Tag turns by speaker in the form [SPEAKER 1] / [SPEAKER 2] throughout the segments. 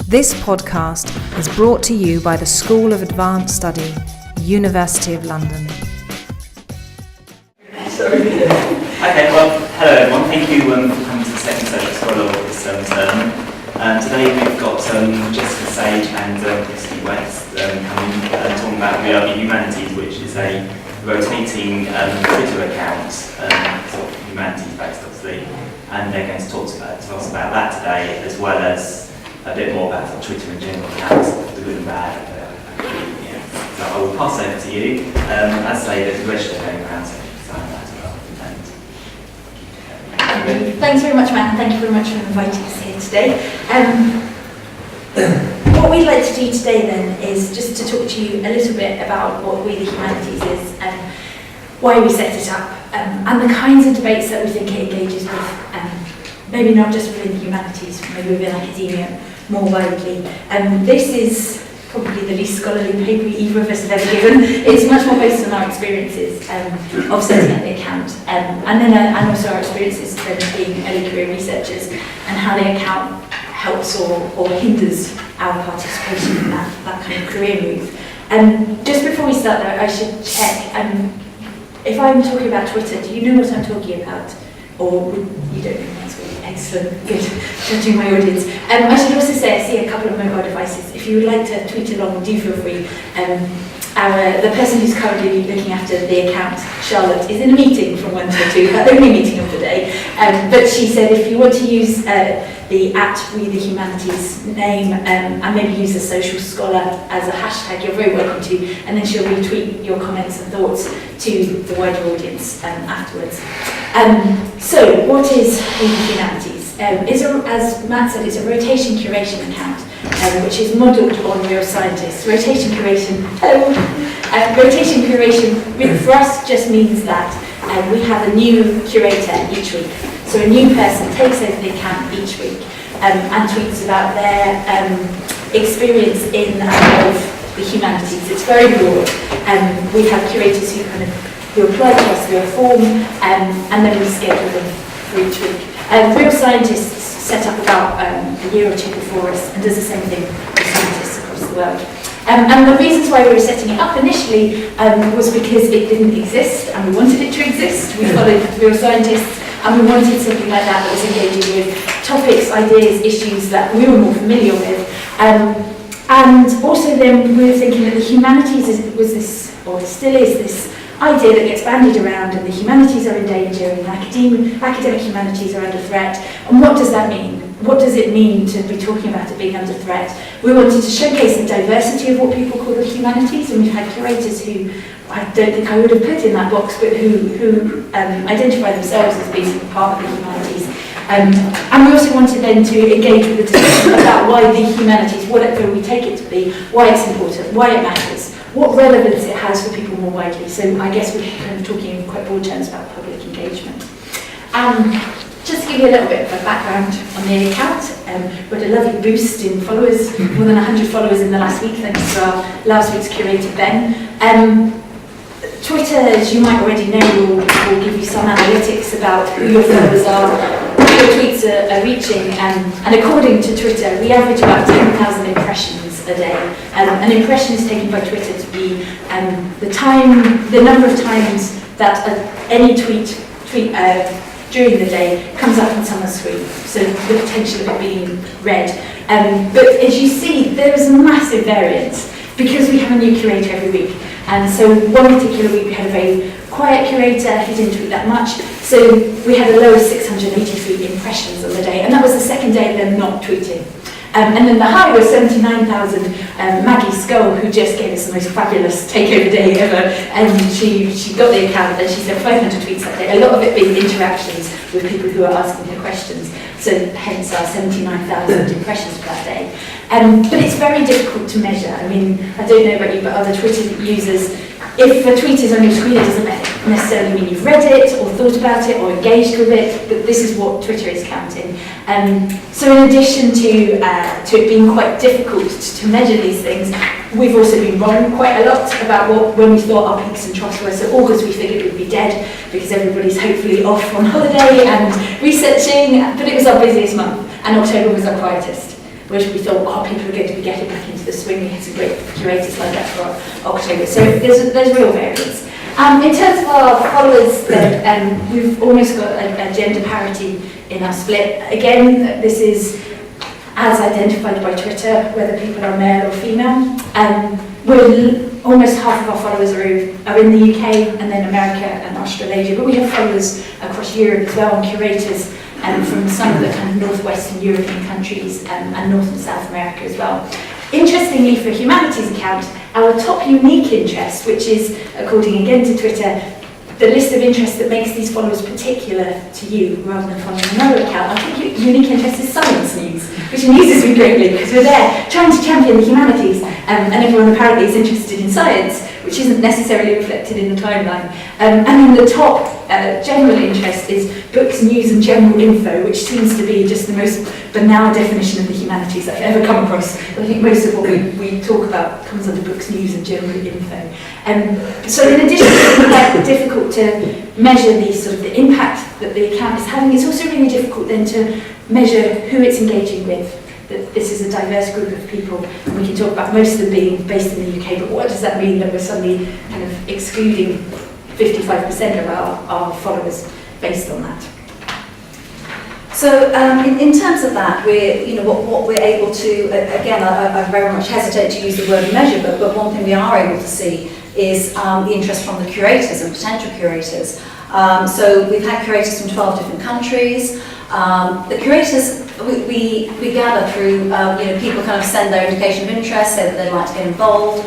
[SPEAKER 1] This podcast is brought to you by the School of Advanced Study, University of London.
[SPEAKER 2] Okay, well, hello everyone. Thank you for coming to the second social scholar of this term. Today we've got Jessica Sage and Kristina West coming talking about the Humanities, which is a rotating Twitter account, sort of humanities based obviously, and they're going to talk to us about that today, as well as a bit more about Twitter in general, accounts, the good and bad. So I will pass over to you. As I say, there's a register going around, so you can sign that as well.
[SPEAKER 3] Thanks very much, Matt, and thank you very much for inviting us here today. What we'd like to do today then is just to talk to you a little bit about what We the Humanities is and why we set it up, and the kinds of debates that we think it engages with, maybe not just within the humanities, maybe within academia more widely. This is probably the least scholarly paper either of us have ever given. It's much more based on our experiences of setting up the account, and also our experiences of being early career researchers, and how the account helps or hinders our participation in that kind of career move. Just before we start though, I should check, if I'm talking about Twitter, do you know what I'm talking about? Or you don't know? That's really excellent, good, judging my audience. I should also say I see a couple of mobile devices. If you would like to tweet along, do feel free. The person who's currently looking after the account, Charlotte, is in a meeting from 1 till 2, the only meeting of the day. But she said if you want to use the @WeTheHumanities name and maybe use the social scholar as a hashtag, you're very welcome to, and then she'll retweet your comments and thoughts to the wider audience afterwards. So, what is We the Humanities? As Matt said, it's a rotation curation account, which is modelled on real scientists. Rotation curation, hello! Rotation curation for us just means that we have a new curator each week. So a new person takes over the account each week and tweets about their experience in and of the humanities. It's very broad. We have curators who apply to us through a form, and then we schedule them for each week. Real Scientists set up about a year or two before us and does the same thing with scientists across the world. And the reasons why we were setting it up initially was because it didn't exist and we wanted it to exist. We followed Real Scientists and we wanted something like that was engaging with topics, ideas, issues that we were more familiar with. And also then we were thinking that the humanities was this, or still is this, idea that gets bandied around, and the humanities are in danger and academic humanities are under threat. And what does that mean? What does it mean to be talking about it being under threat? We wanted to showcase the diversity of what people call the humanities, and we've had curators who I don't think I would have put in that box, but who identify themselves as being part of the humanities. And we also wanted then to engage with the discussion about why the humanities, whatever we take it to be, why it's important, why it matters, what relevance it has for people more widely. So I guess we're kind of talking in quite broad terms about public engagement. Just to give you a little bit of a background on the account, we had a lovely boost in followers, more than 100 followers in the last week, thanks to our last week's curator, Ben. Twitter, as you might already know, will give you some analytics about who your followers are, who your tweets are reaching, and according to Twitter, we average about 10,000 impressions a day. An impression is taken by Twitter to be the number of times that any tweet during the day comes up on someone's screen, so the potential of it being read. But as you see, there is a massive variance because we have a new curator every week. And so one particular week we had a very quiet curator who didn't tweet that much, so we had a low of 683 impressions on the day, and that was the second day of them not tweeting. And then the high was 79,000. Maggie Skull, who just gave us the most fabulous takeover day ever, and she got the account and she said 500 tweets that day, a lot of it being interactions with people who are asking her questions, so hence our 79,000 impressions for that day. But it's very difficult to measure. I mean, I don't know about you, but other Twitter users, if a tweet is on your screen, it doesn't necessarily mean you've read it or thought about it or engaged with it, but this is what Twitter is counting. So in addition to it being quite difficult to measure these things, we've also been wrong quite a lot about when we thought our peaks and troughs were. So August we figured would be dead because everybody's hopefully off on holiday and researching, but it was our busiest month, and October was our quietest. which we thought, oh, people are going to be getting back into the swing. We had some great curators like that for October. So there's real variance. In terms of our followers, then, we've almost got a gender parity in our split. Again, this is as identified by Twitter, whether people are male or female. Almost half of our followers are in the UK and then America and Australasia, but we have followers across Europe as well, and curators from some of the kind of northwestern European countries and North and South America as well. Interestingly, for Humanities account, our top unique interest, which is, according again to Twitter, the list of interests that makes these followers particular to you rather than following another account, I think unique interest is science news, which amuses me greatly because we're there trying to champion the humanities and everyone apparently is interested in science, which isn't necessarily reflected in the timeline. And then the top general interest is books, news and general info, which seems to be just the most banal definition of the humanities I've ever come across. I think most of what we talk about comes under books, news and general info. So in addition to being quite difficult to measure the impact that the account is having, it's also really difficult then to measure who it's engaging with. That this is a diverse group of people, and we can talk about most of them being based in the UK, but what does that mean that we're suddenly kind of excluding 55% of our followers based on that?
[SPEAKER 4] So in terms of that, what we're able to, again, I very much hesitate to use the word measure, but one thing we are able to see is the interest from the curators and potential curators. So we've had curators from 12 different countries. The curators we gather through, people kind of send their indication of interest, say that they'd like to get involved.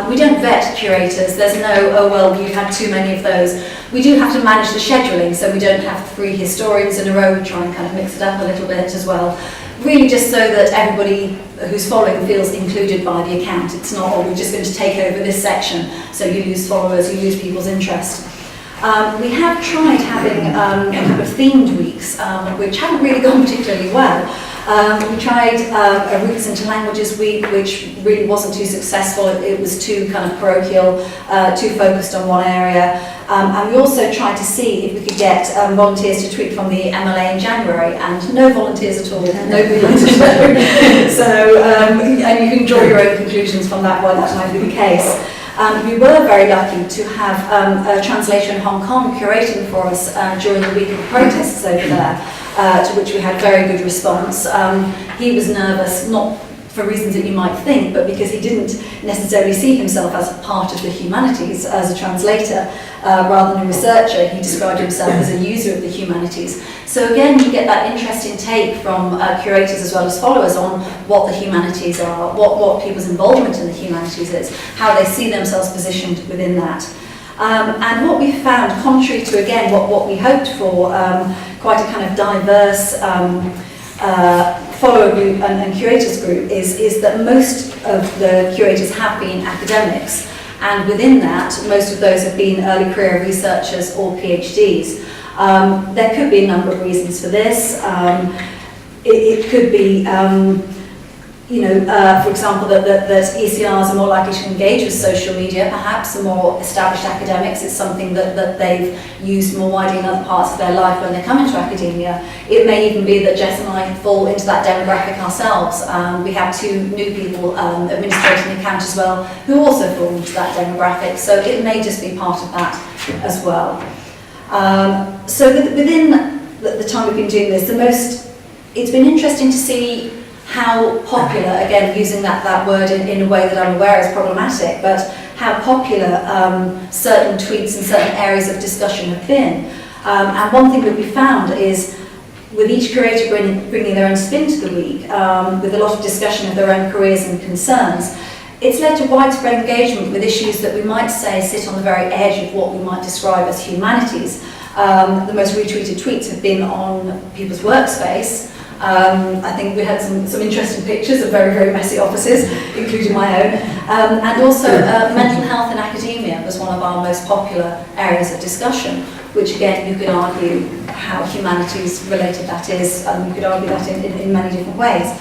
[SPEAKER 4] We don't vet curators. There's no, oh well, you've had too many of those. We do have to manage the scheduling, so we don't have 3 historians in a row. We try and kind of mix it up a little bit as well. Really just so that everybody who's following feels included by the account. It's not, oh, we're just going to take over this section, so you lose followers, you lose people's interest. We have tried having a couple of themed weeks, which haven't really gone particularly well. We tried a Roots into Languages week, which really wasn't too successful. It was too kind of parochial, too focused on one area. And we also tried to see if we could get volunteers to tweet from the MLA in January, and no volunteers at all. Nobody liked to know. So, and you can draw your own conclusions from that, why that might be the case. We were very lucky to have a translator in Hong Kong curating for us during the week of protests over there, to which we had very good response. He was nervous, not for reasons that you might think, but because he didn't necessarily see himself as a part of the humanities as a translator rather than a researcher. He described himself as a user of the humanities. So again, you get that interesting take from curators as well as followers on what the humanities are, what people's involvement in the humanities is, how they see themselves positioned within that. And what we found, contrary to, again, what we hoped for, quite a kind of diverse follower group and curators group, is that most of the curators have been academics, and within that, most of those have been early career researchers or PhDs. There could be a number of reasons for this. It could be, for example, that ECRs are more likely to engage with social media, perhaps, the more established academics. It's something that they've used more widely in other parts of their life when they come into academia. It may even be that Jess and I fall into that demographic ourselves. We have 2 new people administrating the account as well, who also fall into that demographic. So it may just be part of that as well. So within the time we've been doing this, it's been interesting to see how popular, again using that word in a way that I'm aware is problematic, but how popular certain tweets and certain areas of discussion have been. And one thing that we found is, with each curator bringing their own spin to the week, with a lot of discussion of their own careers and concerns, it's led to widespread engagement with issues that we might say sit on the very edge of what we might describe as humanities. The most retweeted tweets have been on people's workspace. I think we had some interesting pictures of very, very messy offices, including my own. And also mental health in academia was one of our most popular areas of discussion, which again, you could argue how humanities related that is. You could argue that in many different ways.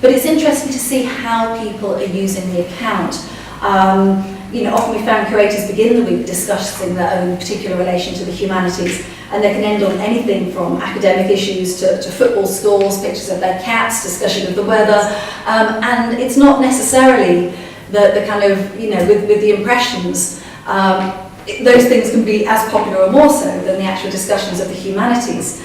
[SPEAKER 4] But it's interesting to see how people are using the account. Often we found curators begin the week discussing their own particular relation to the humanities, And they can end on anything from academic issues to football scores, pictures of their cats, discussion of the weather. And it's not necessarily the kind of, you know, with the impressions, those things can be as popular or more so than the actual discussions of the humanities,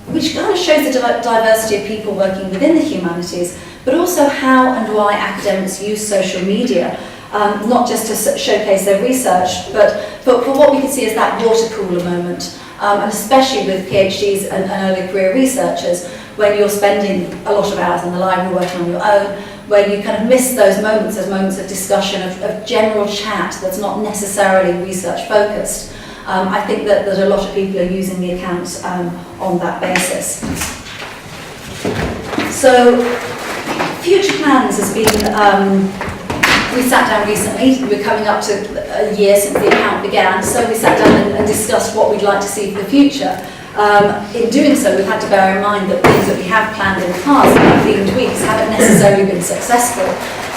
[SPEAKER 4] which kind of shows the diversity of people working within the humanities, but also how and why academics use social media, not just to showcase their research, but for what we can see as that water cooler moment, and especially with PhDs and early career researchers, when you're spending a lot of hours in the library working on your own, where you kind of miss those moments of discussion, of general chat that's not necessarily research focused. I think that a lot of people are using the accounts on that basis. So, future plans has been, we sat down recently, we're coming up to a year since the account began, so we sat down and discussed what we'd like to see for the future. In doing so, we've had to bear in mind that things that we have planned in the past, like themed weeks, haven't necessarily been successful.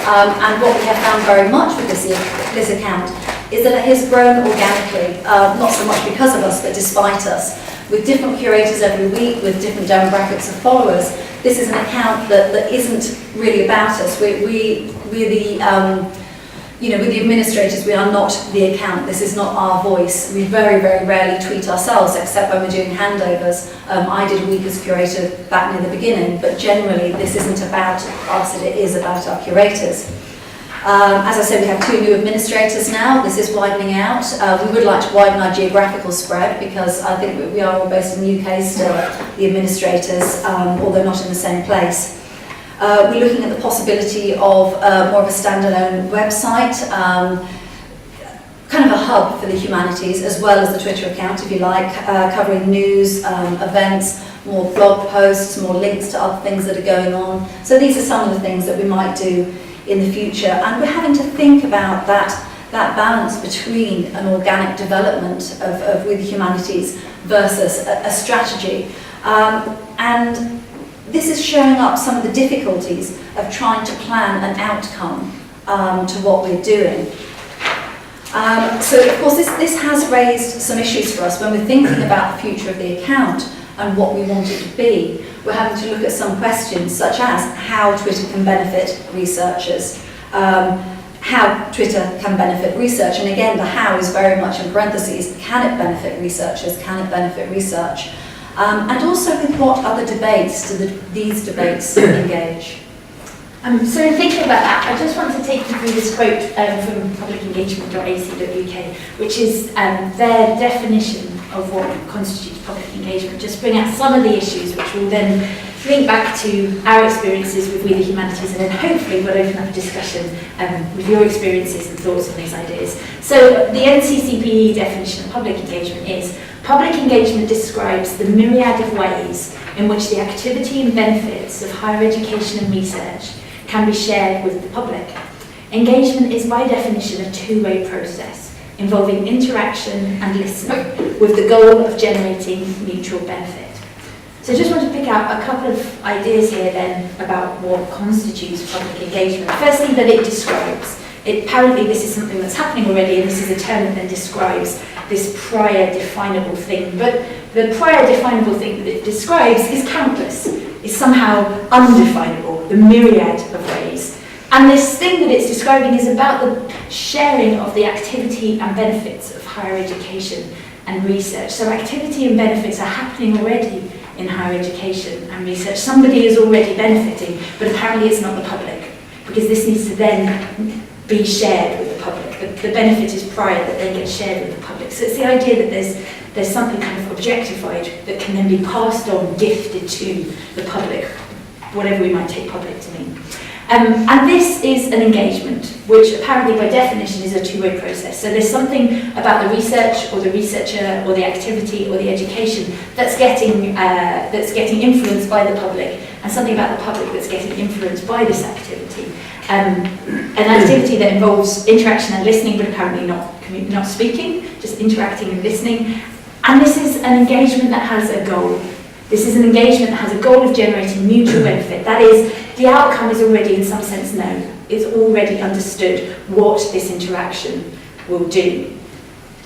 [SPEAKER 4] And what we have found very much with this account is that it has grown organically, not so much because of us, but despite us. With different curators every week, with different demographics of followers, this is an account that isn't really about us. We're the you know, with the administrators, we are not the account. This is not our voice. We very, very rarely tweet ourselves, except when we're doing handovers. I did a week as curator back near the beginning, but generally this isn't about us, it is about our curators. As I said, we have 2 new administrators now. This is widening out. We would like to widen our geographical spread, because I think we are all based in the UK still, the administrators, although not in the same place. We're looking at the possibility of more of a standalone website, kind of a hub for the humanities, as well as the Twitter account, if you like, covering news, events, more blog posts, more links to other things that are going on. So these are some of the things that we might do in the future, and we're having to think about that balance between an organic development of with the humanities versus a strategy. And this is showing up some of the difficulties of trying to plan an outcome to what we're doing. So of course this has raised some issues for us when we're thinking about the future of the account and what we want it to be. We're having to look at some questions such as how Twitter can benefit researchers, how Twitter can benefit research, and again the how is very much in parentheses. Can it benefit researchers? Can it benefit research? And also with what other debates do these debates engage?
[SPEAKER 3] So in thinking about that, I just want to take you through this quote from publicengagement.ac.uk, which is their definition of what constitutes public engagement. Just bring out some of the issues which will then link back to our experiences with We the Humanities, and then hopefully we'll open up a discussion with your experiences and thoughts on these ideas. So the NCCPE definition of public engagement is: public engagement describes the myriad of ways in which the activity and benefits of higher education and research can be shared with the public. Engagement is by definition a two-way process involving interaction and listening with the goal of generating mutual benefit. So I just want to pick out a couple of ideas here then about what constitutes public engagement. Firstly, that it describes. Apparently this is something that's happening already, and this is a term that then describes this prior definable thing. But the prior definable thing that it describes is countless, is somehow undefinable, the myriad of ways. And this thing that it's describing is about the sharing of the activity and benefits of higher education and research. So activity and benefits are happening already in higher education and research. Somebody is already benefiting, but apparently it's not the public, because this needs to then be shared with the public. The benefit is prior, that they get shared with the public. So it's the idea that there's something kind of objectified that can then be passed on, gifted to the public, whatever we might take public to mean. And this is an engagement, which apparently by definition is a two-way process. So there's something about the research or the researcher or the activity or the education that's getting influenced by the public, and something about the public that's getting influenced by this activity. An activity that involves interaction and listening, but apparently not speaking, just interacting and listening. And this is an engagement that has a goal. This is an engagement that has a goal of generating mutual benefit. That is, the outcome is already in some sense known. It's already understood what this interaction will do.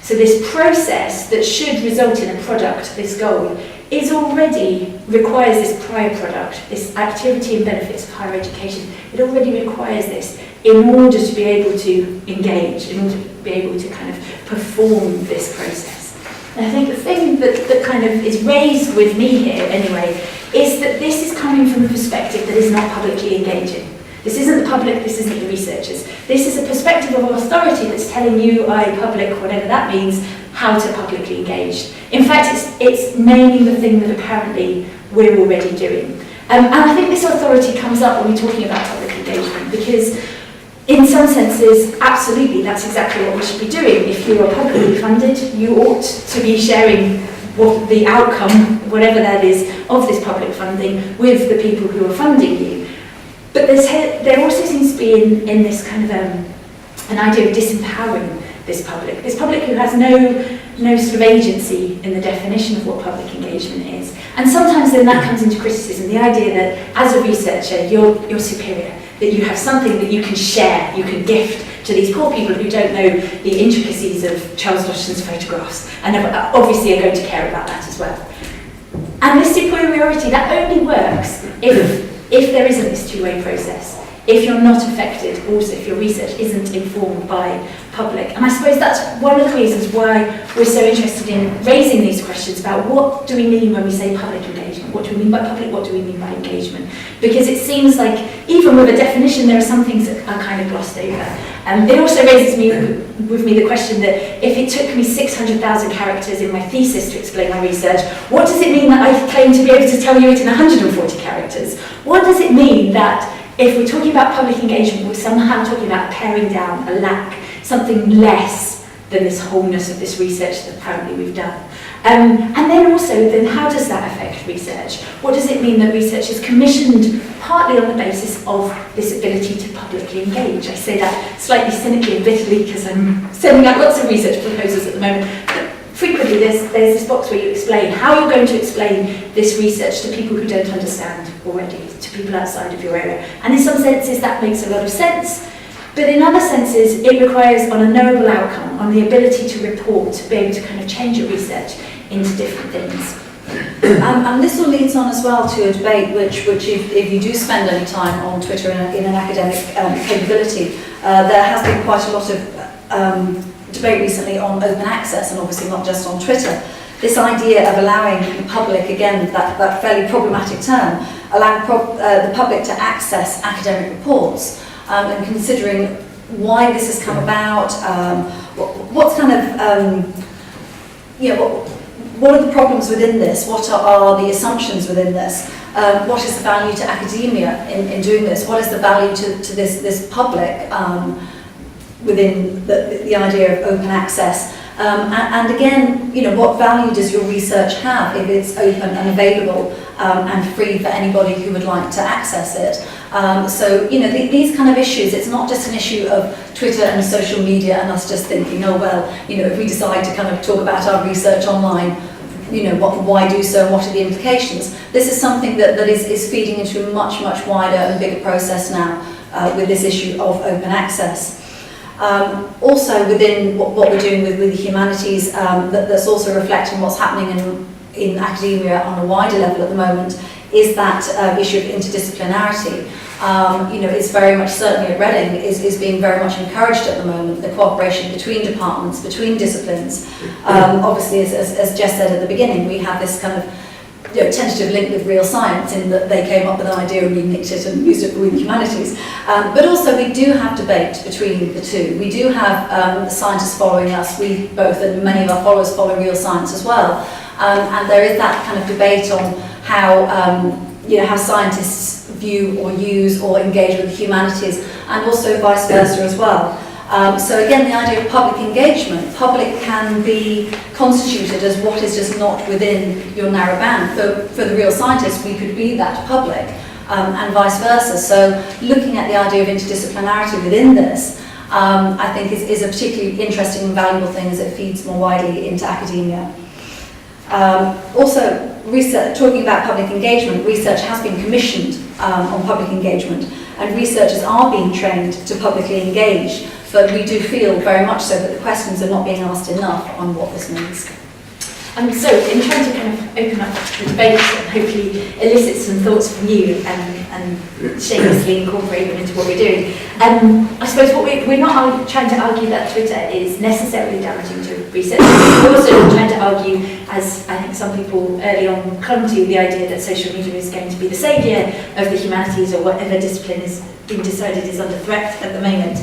[SPEAKER 3] So this process that should result in a product, this goal, requires this prior product, this activity and benefits of higher education. It already requires this in order to be able to engage, in order to be able to kind of perform this process. And I think the thing that kind of is raised with me here anyway, is that this is coming from a perspective that is not publicly engaging. This isn't the public, this isn't the researchers. This is a perspective of authority that's telling you, public, whatever that means, how to publicly engage. In fact, it's naming the thing that apparently we're already doing. And I think this authority comes up when we're talking about public engagement, because in some senses, absolutely, that's exactly what we should be doing. If you are publicly funded, you ought to be sharing what the outcome, whatever that is, of this public funding with the people who are funding you. But there also seems to be in this kind of an idea of disempowering this public who has no sort of agency in the definition of what public engagement is. And sometimes then that comes into criticism, the idea that as a researcher, you're superior, that you have something that you can share, you can gift to these poor people who don't know the intricacies of Charles Dodgson's photographs, and obviously are going to care about that as well. And this superiority, that only works if there isn't this two-way process, if you're not affected, also if your research isn't informed by public. And I suppose that's one of the reasons why we're so interested in raising these questions about what do we mean when we say public engagement? What do we mean by public? What do we mean by engagement? Because it seems like even with a definition, there are some things that are kind of glossed over. It also raises with me the question that if it took me 600,000 characters in my thesis to explain my research, what does it mean that I claim to be able to tell you it in 140 characters? What does it mean that if we're talking about public engagement, we're somehow talking about paring down a lack, something less than this wholeness of this research that apparently we've done? And then also, how does that affect research? What does it mean that research is commissioned partly on the basis of this ability to publicly engage? I say that slightly cynically and bitterly because I'm sending out lots of research proposals at the moment. But frequently there's this box where you explain how you're going to explain this research to people who don't understand already, to people outside of your area. And in some senses that makes a lot of sense. But in other senses, it requires on a knowable outcome, on the ability to report, to be able to kind of change your research into different things.
[SPEAKER 4] And this all leads on as well to a debate which if you do spend any time on Twitter in an academic capability, there has been quite a lot of debate recently on open access, and obviously not just on Twitter. This idea of allowing the public, again, that fairly problematic term, allowing the public to access academic reports, and considering why this has come about, what's kind of, what are the problems within this? What are the assumptions within this? What is the value to academia in doing this? What is the value to this public within the idea of open access? And again, what value does your research have if it's open and available and free for anybody who would like to access it? So, these kind of issues, it's not just an issue of Twitter and social media and us just thinking, oh, well, if we decide to kind of talk about our research online, why do so and what are the implications? This is something that is feeding into a much, much wider and bigger process now with this issue of open access. Also within what we're doing with the humanities, that's also reflecting what's happening in academia on a wider level at the moment, is that issue of interdisciplinarity. It's very much, certainly at Reading, is being very much encouraged at the moment, the cooperation between departments, between disciplines. Obviously, as Jess said at the beginning, we have this kind of tentative link with real science in that they came up with an idea and we nicked it and used it with humanities. But also we do have debate between the two. We do have scientists following us, we both and many of our followers follow real science as well. And there is that kind of debate on how scientists view or use or engage with the humanities, and also vice versa as well. So again, the idea of public engagement, public can be constituted as what is just not within your narrow band. For the real scientist, we could be that public, and vice versa. So looking at the idea of interdisciplinarity within this, I think is a particularly interesting and valuable thing as it feeds more widely into academia. Also, talking about public engagement, research has been commissioned on public engagement, and researchers are being trained to publicly engage but we do feel very much so that the questions are not being asked enough on what this means.
[SPEAKER 3] So in trying to kind of open up the debate and hopefully elicit some thoughts from you and shamelessly incorporate them into what we're doing, I suppose what we're not trying to argue that Twitter is necessarily damaging to research. We're also not trying to argue, as I think some people early on clung to, the idea that social media is going to be the saviour of the humanities or whatever discipline is being decided is under threat at the moment.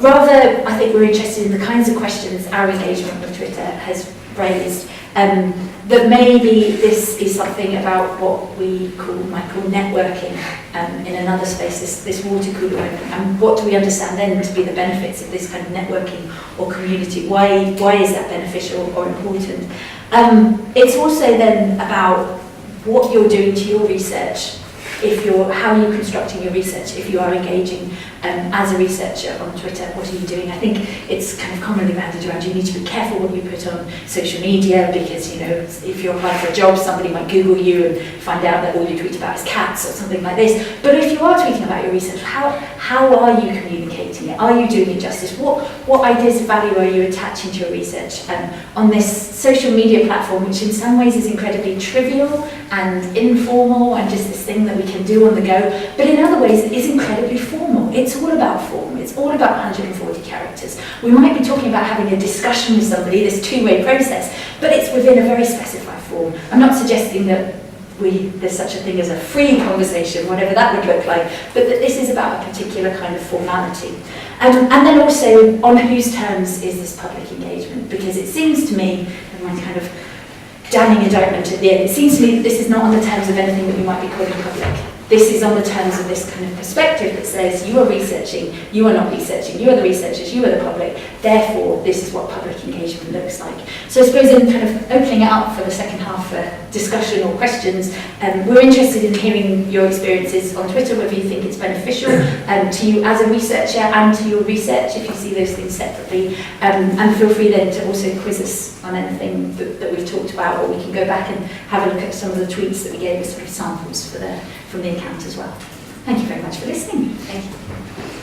[SPEAKER 3] Rather, I think we're interested in the kinds of questions our engagement with Twitter has raised. That maybe this is something about what we might call networking in another space, this water cooler opening, and what do we understand then to be the benefits of this kind of networking or community? Why is that beneficial or important? It's also then about what you're doing to your research, how you're constructing your research, if you are engaging as a researcher on Twitter, what are you doing? I think it's kind of commonly bandied around, you need to be careful what you put on social media because, you know, if you're applying for a job, somebody might Google you and find out that all you tweet about is cats or something like this. But if you are tweeting about your research, how are you communicating it? Are you doing it justice? What ideas of value are you attaching to your research on this social media platform, which in some ways is incredibly trivial and informal and just this thing that we can do on the go, but in other ways it is incredibly formal. It's all about form. It's all about 140 characters. We might be talking about having a discussion with somebody, this two-way process, but it's within a very specified form. I'm not suggesting that there's such a thing as a free conversation, whatever that would look like, but that this is about a particular kind of formality. And then also, on whose terms is this public engagement? Because it seems to me, and my kind of damning indictment at the end, it seems to me that this is not on the terms of anything that we might be calling public. This is on the terms of this kind of perspective that says you are researching, you are not researching, you are the researchers, you are the public, therefore this is what public engagement looks like. So I suppose in kind of opening it up for the second half for discussion or questions, we're interested in hearing your experiences on Twitter, whether you think it's beneficial to you as a researcher and to your research, if you see those things separately, and feel free then to also quiz us on anything that we've talked about, or we can go back and have a look at some of the tweets that we gave as sort of samples from the account as well. Thank you very much for listening.
[SPEAKER 4] Thank you.